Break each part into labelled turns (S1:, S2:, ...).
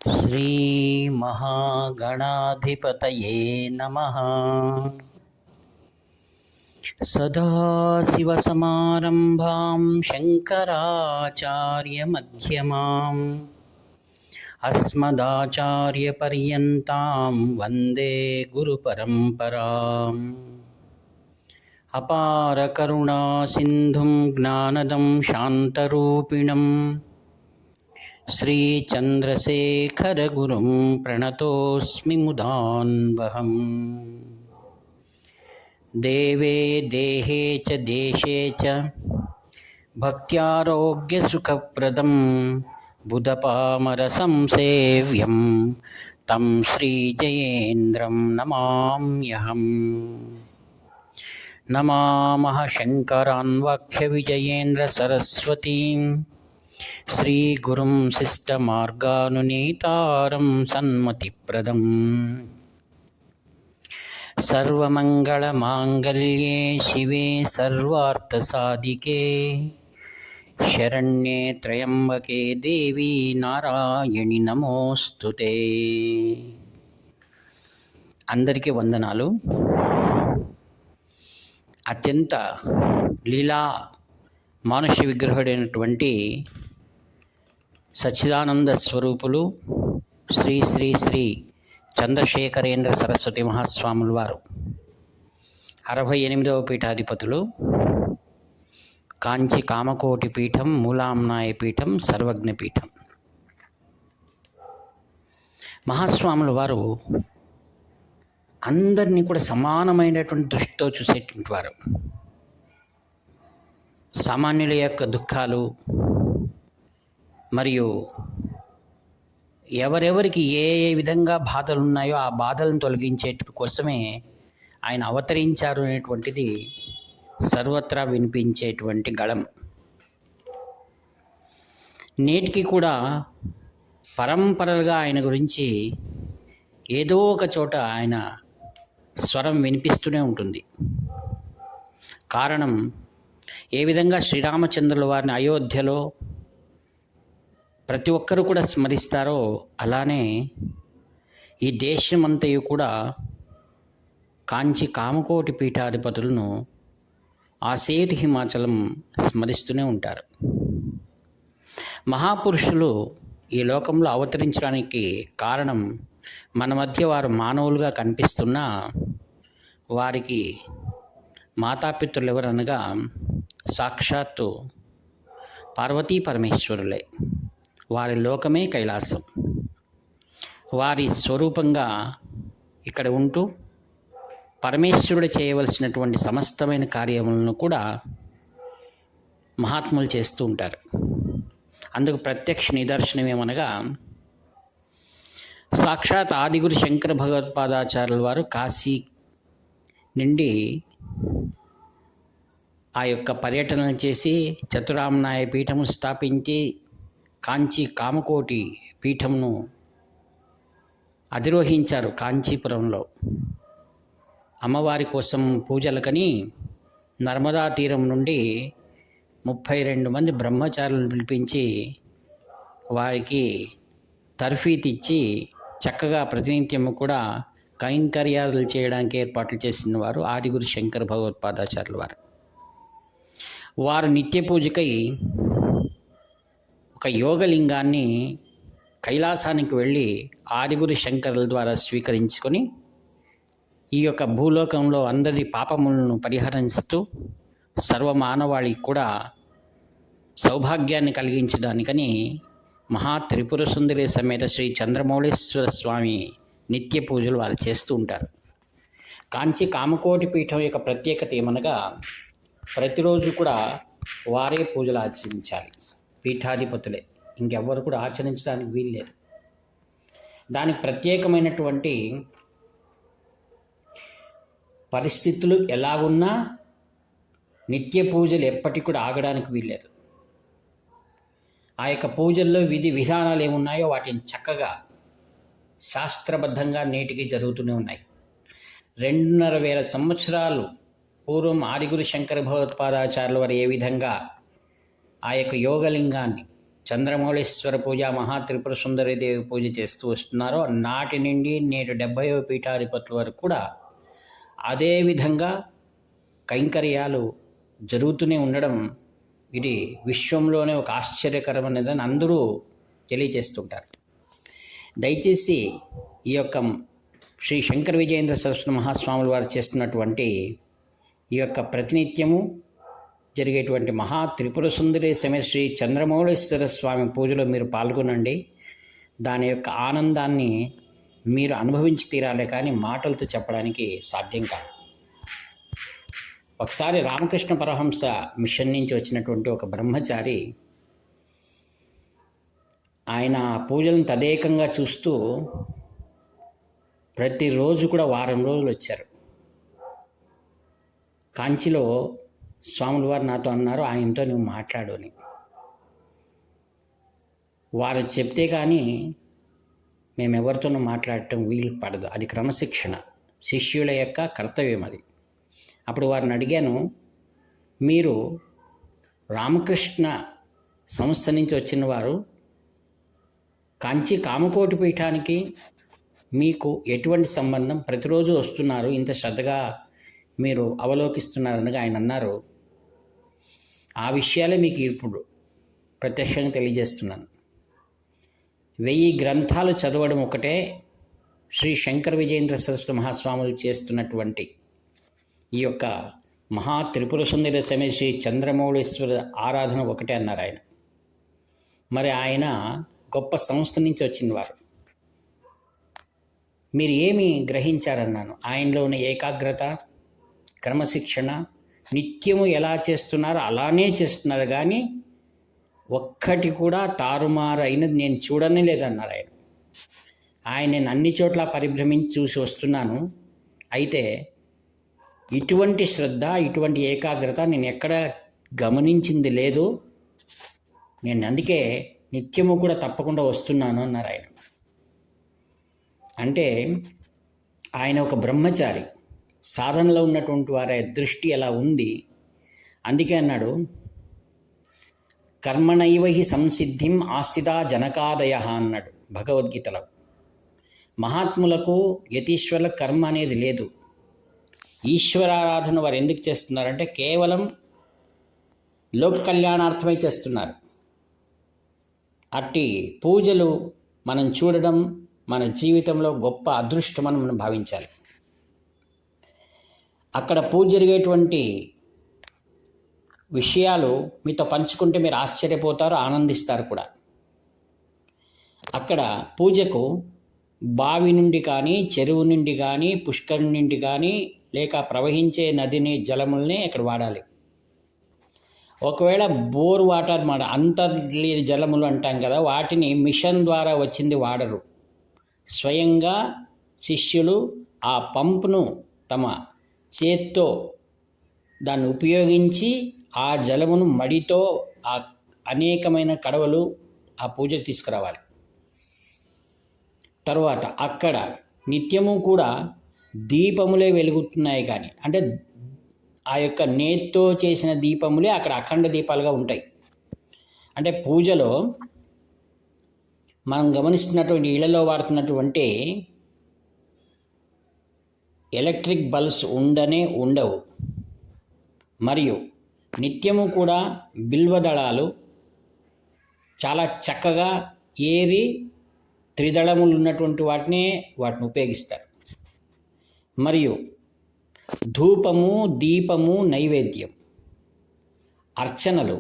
S1: श्रीमहागणाधिपतये नमः। सदाशिवसमारम्भां शङ्कराचार्यमध्यमाम् अस्मदाचार्यपर्यन्तां वन्दे गुरुपरम्पराम्। अपारकरुणासिन्धुं ज्ञानदं शान्तरूपिणं श्रीचन्द्रशेखरगुरुं प्रणतोऽस्मि मुदान्वहम्। देवे देहे च देशे च भक्त्यारोग्यसुखप्रदं बुधपामरसंसेव्यं तं श्रीजयेन्द्रं नमाम्यहम्। नमामः शङ्करान् वाक्यविजयेन्द्रसरस्वतीं श्रीगुरुं शिष्टमार्गानुनीतारं सन्मतिप्रदम्। सर्वमङ्गलमाङ्गल्ये शिवे सर्वार्थसाधिके शरण्ये त्र्यम्बके देवी नारायणि नमोस्तुते। అందరికీ వందనాలు. అత్యంత లీలా మానుష విగ్రహుడైనటువంటి సచ్చిదానంద స్వరూపులు శ్రీ శ్రీ శ్రీ చంద్రశేఖరేంద్ర సరస్వతి మహాస్వాముల వారు 68వ పీఠాధిపతులు. కాంచి కామకోటి పీఠం, మూలాంనాయ పీఠం, సర్వజ్ఞ పీఠం. మహాస్వాముల వారు అందరినీ కూడా సమానమైనటువంటి దృష్టితో చూసేటువంటి వారు. సామాన్యుల యొక్క దుఃఖాలు మరియు ఎవరెవరికి ఏ ఏ విధంగా బాధలు ఉన్నాయో ఆ బాధలను తొలగించే కోసమే ఆయన అవతరించారు అనేటువంటిది సర్వత్రా వినిపించేటువంటి గళం. నేటికి కూడా పరంపరలుగా ఆయన గురించి ఏదో ఒక చోట ఆయన స్వరం వినిపిస్తూనే ఉంటుంది. కారణం, ఏ విధంగా శ్రీరామచంద్రుల వారిని అయోధ్యలో ప్రతి ఒక్కరు కూడా స్మరిస్తారో అలానే ఈ దేశమంతయు కూడా కాంచి కామకోటి పీఠాధిపతులను ఆసేతు హిమాచలం స్మరిస్తూనే ఉంటారు. మహాపురుషులు ఈ లోకంలో అవతరించడానికి కారణం, మన మధ్య వారు మానవులుగా కనిపిస్తున్నా వారికి మాతాపితృలు ఎవరనగా సాక్షాత్తు పార్వతీ పరమేశ్వరులే. వారి లోకమే కైలాసం. వారి స్వరూపంగా ఇక్కడ ఉంటూ పరమేశ్వరుడు చేయవలసినటువంటి సమస్తమైన కార్యములను కూడా మహాత్ములు చేస్తూ ఉంటారు. అందుకు ప్రత్యక్ష నిదర్శనం ఏమనగా, సాక్షాత్ ఆదిగురు శంకర భగవత్పాదాచార్యుల వారు కాశీ నుండి ఆ యొక్క పర్యటనలు చేసి చతురామ్నాయ పీఠము స్థాపించి కాంచి కామకోటి పీఠమును అధిరోహించారు. కాంచీపురంలో అమ్మవారి కోసం పూజలకని నర్మదా తీరం నుండి 32 మంది బ్రహ్మచారులను పిలిపించి వారికి తర్ఫీత్ ఇచ్చి చక్కగా ప్రతినిత్యము కూడా కైంకర్యాలు చేయడానికి ఏర్పాట్లు చేసిన వారు ఆదిగురు శంకర భగవత్పాదాచార్యుల వారు. వారు నిత్య పూజకై ఒక యోగలింగాన్ని కైలాసానికి వెళ్ళి ఆదిగురు శంకరుల ద్వారా స్వీకరించుకొని ఈ యొక్క భూలోకంలో అందరి పాపములను పరిహరిస్తూ సర్వమానవాళికి కూడా సౌభాగ్యాన్ని కలిగించడానికని మహా త్రిపుర సుందరి సమేత శ్రీ చంద్రమౌళేశ్వర స్వామి నిత్య పూజలు వారు చేస్తూ ఉంటారు. కాంచి కామకోటి పీఠం యొక్క ప్రత్యేకత ఏమనగా, ప్రతిరోజు కూడా వారే పూజలు ఆచరించాలి. పీఠాధిపతులే, ఇంకెవ్వరు కూడా ఆచరించడానికి వీల్లేదు. దానికి ప్రత్యేకమైనటువంటి పరిస్థితులు ఎలాగున్నా నిత్య పూజలు ఎప్పటికి కూడా ఆగడానికి వీల్లేదు. ఆ యొక్క పూజల్లో విధి విధానాలు ఏమున్నాయో వాటిని చక్కగా శాస్త్రబద్ధంగా నేటికి జరుగుతూనే ఉన్నాయి. 2,500 సంవత్సరాలు పూర్వం ఆదిగురు శంకర భగవత్పాదాచార్యుల వారు ఏ విధంగా ఆ యొక్క యోగలింగాన్ని చంద్రమౌళీశ్వర పూజ, మహా త్రిపుర సుందరి దేవి పూజ చేస్తూ వస్తున్నారో నాటి నుండి నేటి 70వ పీఠాధిపతుల వరకు కూడా అదే విధంగా కైంకర్యాలు జరుగుతూనే ఉండడం ఇది విశ్వంలోనే ఒక ఆశ్చర్యకరమైనదని అందరూ తెలియజేస్తుంటారు. దయచేసి ఈ యొక్క శ్రీ శంకర విజయేంద్ర సరస్వతి మహాస్వాముల వారు చేస్తున్నటువంటి ఈ యొక్క ప్రతినిత్యము జరిగేటువంటి మహా త్రిపుర సుందరి సమేత శ్రీ చంద్రమౌళీశ్వర స్వామి పూజలో మీరు పాల్గొనండి. దాని యొక్క ఆనందాన్ని మీరు అనుభవించి తీరాలే కానీ మాటలతో చెప్పడానికి సాధ్యం కాదు. ఒకసారి రామకృష్ణ పరమహంస మిషన్ నుంచి వచ్చినటువంటి ఒక బ్రహ్మచారి ఆయన పూజలను తదేకంగా చూస్తూ ప్రతిరోజు కూడా వారం రోజులు వచ్చారు. కాంచిలో స్వాముల వారు నాతో అన్నారు, ఆయనతో నువ్వు మాట్లాడు అని. వారు చెప్తే కానీ మేమెవరితోనూ మాట్లాడటం వీలు పడదు, అది క్రమశిక్షణ, శిష్యుల యొక్క కర్తవ్యం అది. అప్పుడు వారిని అడిగాను, మీరు రామకృష్ణ సంస్థ నుంచి వచ్చిన వారు కాంచి కామకోటి పీఠానికి మీకు ఎటువంటి సంబంధం? ప్రతిరోజు వస్తున్నారు, ఇంత శ్రద్ధగా మీరు అవలోకిస్తున్నారనగా ఆయన అన్నారు, ఆ విషయాలే మీకు ఇప్పుడు ప్రత్యక్షంగా తెలియజేస్తున్నాను. 1000 గ్రంథాలు చదవడం ఒకటే శ్రీ శంకర విజయేంద్ర సరస్వతి మహాస్వాములు చేస్తున్నటువంటి ఈ యొక్క మహా త్రిపుర సుందరి సమేత శ్రీ చంద్రమౌళీశ్వర ఆరాధన ఒకటే అన్నారు ఆయన. మరి ఆయన గొప్ప సంస్థ నుంచి వచ్చిన వారు. మీరు ఏమి గ్రహించారన్నాను. ఆయనలో ఉన్న ఏకాగ్రత, క్రమశిక్షణ, నిత్యము ఎలా చేస్తున్నారో అలానే చేస్తున్నారు, కానీ ఒక్కటి కూడా తారుమారు అయినది నేను చూడనే లేదన్నారు ఆయన. నేను అన్ని చోట్ల పరిభ్రమించి చూసి వస్తున్నాను, అయితే ఇటువంటి శ్రద్ధ, ఇటువంటి ఏకాగ్రత నేను ఎక్కడ గమనించింది లేదు, నేను అందుకే నిత్యము కూడా తప్పకుండా వస్తున్నాను అన్నారు ఆయన. అంటే ఆయన ఒక బ్రహ్మచారి, సాధనలో ఉన్నటువంటి వారి దృష్టి ఎలా ఉంది. అందుకే అన్నాడు, కర్మణైవ హి సంసిద్ధిం ఆస్థితా జనకాదయ అన్నాడు భగవద్గీతలో. మహాత్ములకు యతీశ్వరుల కర్మ అనేది లేదు. ఈశ్వరారాధన వారు ఎందుకు చేస్తున్నారంటే కేవలం లోక కళ్యాణార్థమై చేస్తున్నారు. అట్టి పూజలు మనం చూడడం మన జీవితంలో గొప్ప అదృష్టం అని మనం భావించాలి. అక్కడ పూజ జరిగేటువంటి విషయాలు మీతో పంచుకుంటే మీరు ఆశ్చర్యపోతారు, ఆనందిస్తారు కూడా. అక్కడ పూజకు బావి నుండి కానీ, చెరువు నుండి కానీ, పుష్కరం నుండి కానీ, లేక ప్రవహించే నదిని జలముల్ని ఇక్కడ వాడాలి. ఒకవేళ బోర్ వాటర్ అంతర్లీన జలములు అంటాం కదా, వాటిని మిషన్ ద్వారా వచ్చింది వాడరు. స్వయంగా శిష్యులు ఆ పంపును తమ చేత్తో దాన్ని ఉపయోగించి ఆ జలమును మడితో ఆ అనేకమైన కడవలు ఆ పూజకు తీసుకురావాలి. తరువాత అక్కడ నిత్యము కూడా దీపములే వెలుగుతున్నాయి, కానీ అంటే ఆ యొక్క నేత్తో చేసిన దీపములే అక్కడ అఖండ దీపాలుగా ఉంటాయి. అంటే పూజలో మనం గమనిస్తున్నటువంటి ఇళ్లలో వాడుతున్నటువంటి ఎలక్ట్రిక్ బల్బ్స్ ఉండవు. మరియు నిత్యము కూడా బిల్వదళాలు చాలా చక్కగా ఏరి త్రిదళములు ఉన్నటువంటి వాటిని ఉపయోగిస్తారు. మరియు ధూపము, దీపము, నైవేద్యం, అర్చనలు,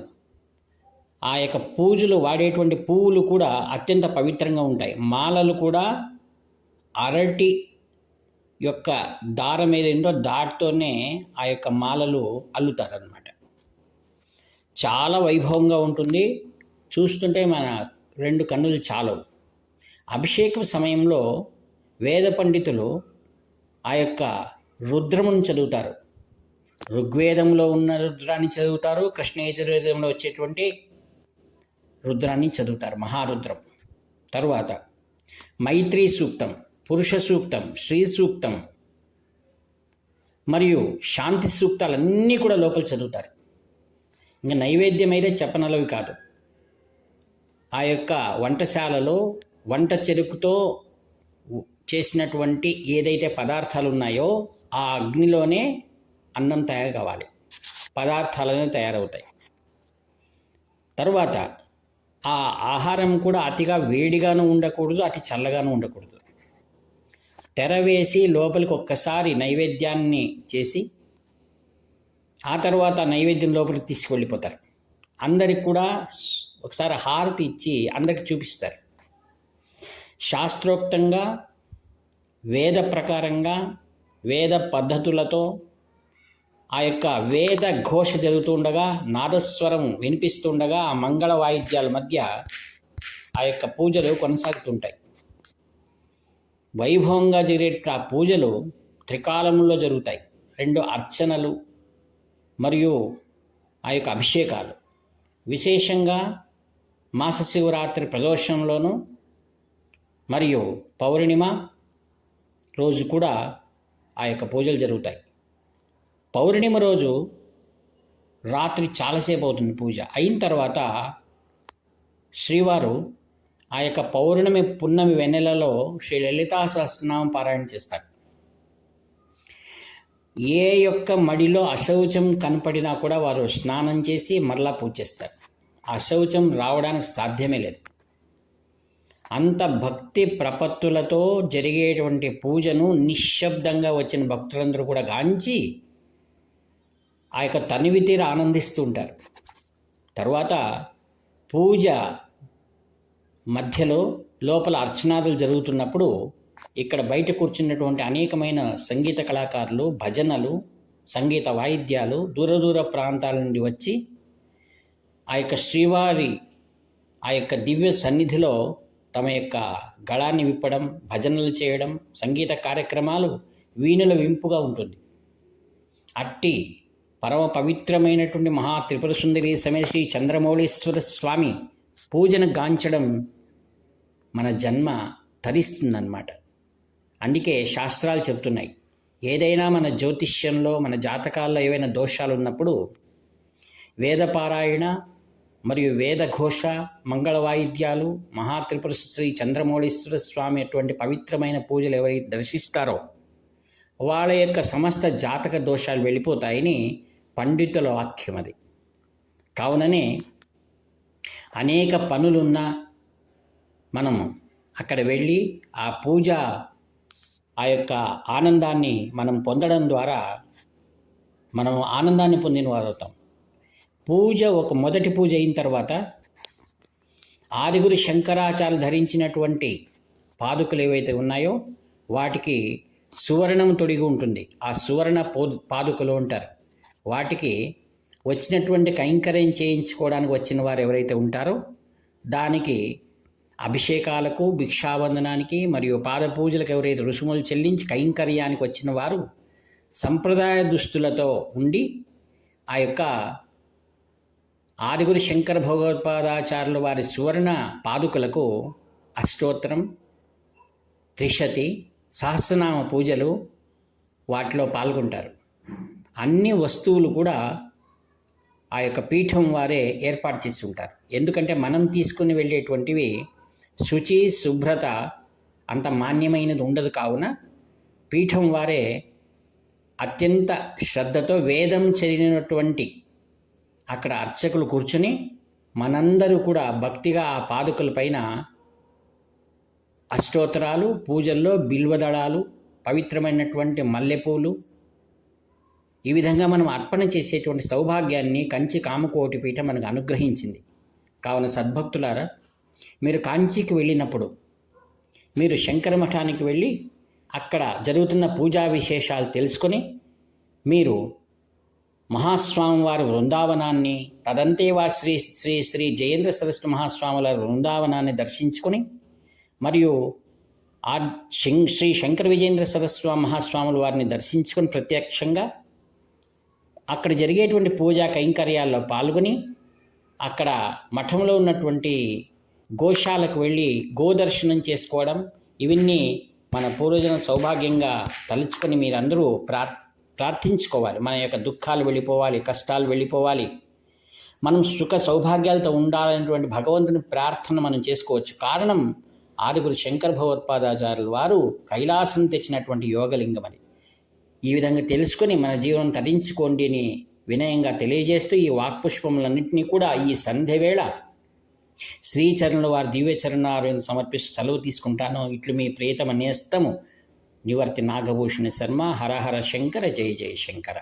S1: ఆ యొక్క పూజలు వాడేటువంటి పువ్వులు కూడా అత్యంత పవిత్రంగా ఉంటాయి. మాలలు కూడా అరటి యొక్క దారం ఏదైందో దాటితోనే ఆ యొక్క మాలలు అల్లుతారనమాట. చాలా వైభవంగా ఉంటుంది, చూస్తుంటే మన 2 కన్నులు చాలవు. అభిషేకం సమయంలో వేద పండితులు ఆ యొక్క రుద్రమును చదువుతారు. ఋగ్వేదంలో ఉన్న రుద్రాన్ని చదువుతారు, కృష్ణ యజుర్వేదంలో వచ్చేటువంటి రుద్రాన్ని చదువుతారు, మహారుద్రం. తరువాత మైత్రీ సూక్తం, పురుష సూక్తం, శ్రీ సూక్తం మరియు శాంతి సూక్తాలన్నీ కూడా లోపల చదువుతారు. ఇంకా నైవేద్యం అయితే చెప్పనలవి కాదు. ఆ యొక్క వంటశాలలో వంట చెరుకుతో చేసినటువంటి ఏదైతే పదార్థాలు ఉన్నాయో ఆ అగ్నిలోనే అన్నం తయారు కావాలి, పదార్థాలనే తయారవుతాయి. తరువాత ఆ ఆహారం కూడా అతిగా వేడిగాను ఉండకూడదు, అతి చల్లగాను ఉండకూడదు. తెర వేసి లోపలికి ఒక్కసారి నైవేద్యాన్ని చేసి ఆ తర్వాత నైవేద్యం లోపలికి తీసుకువెళ్ళిపోతారు. అందరికి కూడా ఒకసారి హారతి ఇచ్చి అందరికి చూపిస్తారు. శాస్త్రోక్తంగా వేద ప్రకారంగా వేద పద్ధతులతో ఆ యొక్క వేద ఘోష జరుగుతుండగా, నాదస్వరం వినిపిస్తుండగా ఆ మంగళ వాయిద్యాల మధ్య ఆ యొక్క పూజలు కొనసాగుతుంటాయి. వైభవంగా జరిగే ఆ పూజలు త్రికాలంలో జరుగుతాయి. 2 అర్చనలు మరియు ఆ యొక్క అభిషేకాలు. విశేషంగా మాస శివరాత్రి ప్రదోషంలోనూ మరియు పౌర్ణిమ రోజు కూడా ఆ యొక్క పూజలు జరుగుతాయి. పౌర్ణిమ రోజు రాత్రి చాలాసేపు అవుతుంది పూజ. అయిన తర్వాత శ్రీవారు ఆ యొక్క పౌర్ణమి పున్నమి వెన్నెలలో శ్రీ లలితా సహస్రనామం పారాయణ చేస్తారు. ఏ యొక్క మడిలో అశౌచం కనపడినా కూడా వారు స్నానం చేసి మరలా పూజ చేస్తారు. అశౌచం రావడానికి సాధ్యమే లేదు. అంత భక్తి ప్రపత్తులతో జరిగేటువంటి పూజను నిశ్శబ్దంగా వచ్చిన భక్తులందరూ కూడా గాంచి ఆ యొక్క తనివి తీర ఆనందిస్తూ ఉంటారు. తర్వాత పూజ మధ్యలో లోపల అర్చనాదులు జరుగుతున్నప్పుడు ఇక్కడ బయట కూర్చున్నటువంటి అనేకమైన సంగీత కళాకారులు, భజనలు, సంగీత వాయిద్యాలు దూర ప్రాంతాల నుండి వచ్చి ఆ యొక్క శ్రీవారి ఆ యొక్క దివ్య సన్నిధిలో తమ యొక్క గళాన్ని విప్పడం, భజనలు చేయడం, సంగీత కార్యక్రమాలు వీణుల వింపుగా ఉంటుంది. అట్టి పరమ పవిత్రమైనటువంటి మహా త్రిపుర సుందరి సమేత శ్రీ చంద్రమౌళీశ్వర స్వామి పూజను గాంచడం మన జన్మ తరిస్తుందన్నమాట. అందుకే శాస్త్రాలు చెప్తున్నాయి, ఏదైనా మన జ్యోతిష్యంలో మన జాతకాల్లో ఏవైనా దోషాలు ఉన్నప్పుడు వేదపారాయణ మరియు వేదఘోష, మంగళ వాయిద్యాలు, మహాత్రిపుర శ్రీ చంద్రమౌళీశ్వర స్వామి అటువంటి పవిత్రమైన పూజలు ఎవరైతే దర్శిస్తారో వాళ్ళ యొక్క సమస్త జాతక దోషాలు వెళ్ళిపోతాయని పండితుల వాక్యం అది. కావుననే అనేక పనులున్నా మనము అక్కడ వెళ్ళి ఆ పూజ ఆ యొక్క ఆనందాన్ని మనం పొందడం ద్వారా మనం ఆనందాన్ని పొందిన వారు అవుతాం. పూజ ఒక మొదటి పూజ అయిన తర్వాత ఆదిగురు శంకరాచార్యులు ధరించినటువంటి పాదుకలు ఏవైతే ఉన్నాయో వాటికి సువర్ణం తొడిగి ఉంటుంది. ఆ సువర్ణ పాదుకలు అంటారు. వాటికి వచ్చినటువంటి కైంకర్యం చేయించుకోవడానికి వచ్చిన వారు ఎవరైతే ఉంటారో దానికి అభిషేకాలకు, భిక్షాబంధనానికి మరియు పాద పూజలకు ఎవరైతే రుసుములు చెల్లించి కైంకర్యానికి వచ్చిన వారు సంప్రదాయ దుస్తులతో ఉండి ఆ యొక్క ఆదిగురు శంకర భగవత్పాదాచార్యుల వారి సువర్ణ పాదుకలకు అష్టోత్తరం, త్రిశతి, సహస్రనామ పూజలు వాటిలో పాల్గొంటారు. అన్ని వస్తువులు కూడా ఆ యొక్క పీఠం వారే ఏర్పాటు చేసి ఉంటారు. ఎందుకంటే మనం తీసుకుని వెళ్ళేటువంటివి శుచి, శుభ్రత అంత మాన్యమైనది ఉండదు. కావున పీఠం వారే అత్యంత శ్రద్ధతో వేదం చదివినటువంటి అక్కడ అర్చకులు కూర్చుని మనందరూ కూడా భక్తిగా ఆ పాదుకల పైన అష్టోత్తరాలు, పూజల్లో బిల్వదళాలు, పవిత్రమైనటువంటి మల్లెపూలు ఈ విధంగా మనం అర్పణ చేసేటువంటి సౌభాగ్యాన్ని కంచి కామకోటి పీఠం మనకు అనుగ్రహించింది. కావున సద్భక్తులారా, మీరు కాంచీకి వెళ్ళినప్పుడు మీరు శంకర మఠానికి వెళ్ళి అక్కడ జరుగుతున్న పూజా విశేషాలు తెలుసుకొని మీరు మహాస్వామి వారి బృందావనాన్ని, తదంతేవా శ్రీ శ్రీ శ్రీ జయేంద్ర సరస్వతి మహాస్వాముల బృందావనాన్ని దర్శించుకొని మరియు ఆ శ్రీ శంకర విజయేంద్ర సరస్వతి మహాస్వాముల వారిని దర్శించుకొని ప్రత్యక్షంగా అక్కడ జరిగేటువంటి పూజా కైంకర్యాల్లో పాల్గొని అక్కడ మఠంలో ఉన్నటువంటి గోశాలకు వెళ్ళి గోదర్శనం చేసుకోవడం, ఇవన్నీ మన పూర్వజన సౌభాగ్యంగా తలుచుకొని మీరందరూ ప్రార్థించుకోవాలి. మన యొక్క దుఃఖాలు వెళ్ళిపోవాలి, కష్టాలు వెళ్ళిపోవాలి, మనం సుఖ సౌభాగ్యాలతో ఉండాలనేటువంటి భగవంతుని ప్రార్థన మనం చేసుకోవచ్చు. కారణం ఆదిగురు శంకర భగవత్పాదాచార్యుల వారు కైలాసం తెచ్చినటువంటి యోగలింగం అది. ఈ విధంగా తెలుసుకొని మన జీవనం తరించుకోండి అని వినయంగా తెలియజేస్తూ ఈ వాక్పుష్పములన్నింటినీ కూడా ఈ సంధ్య వేళ శ్రీచరణుల వారి దివ్యచరణాలను సమర్పిస్తూ సెలవు తీసుకుంటాను. ఇట్లు మీ ప్రియతమ నేస్తము నివర్తి నాగభూషణ శర్మ. హర హర శంకర, జయ జయ శంకర.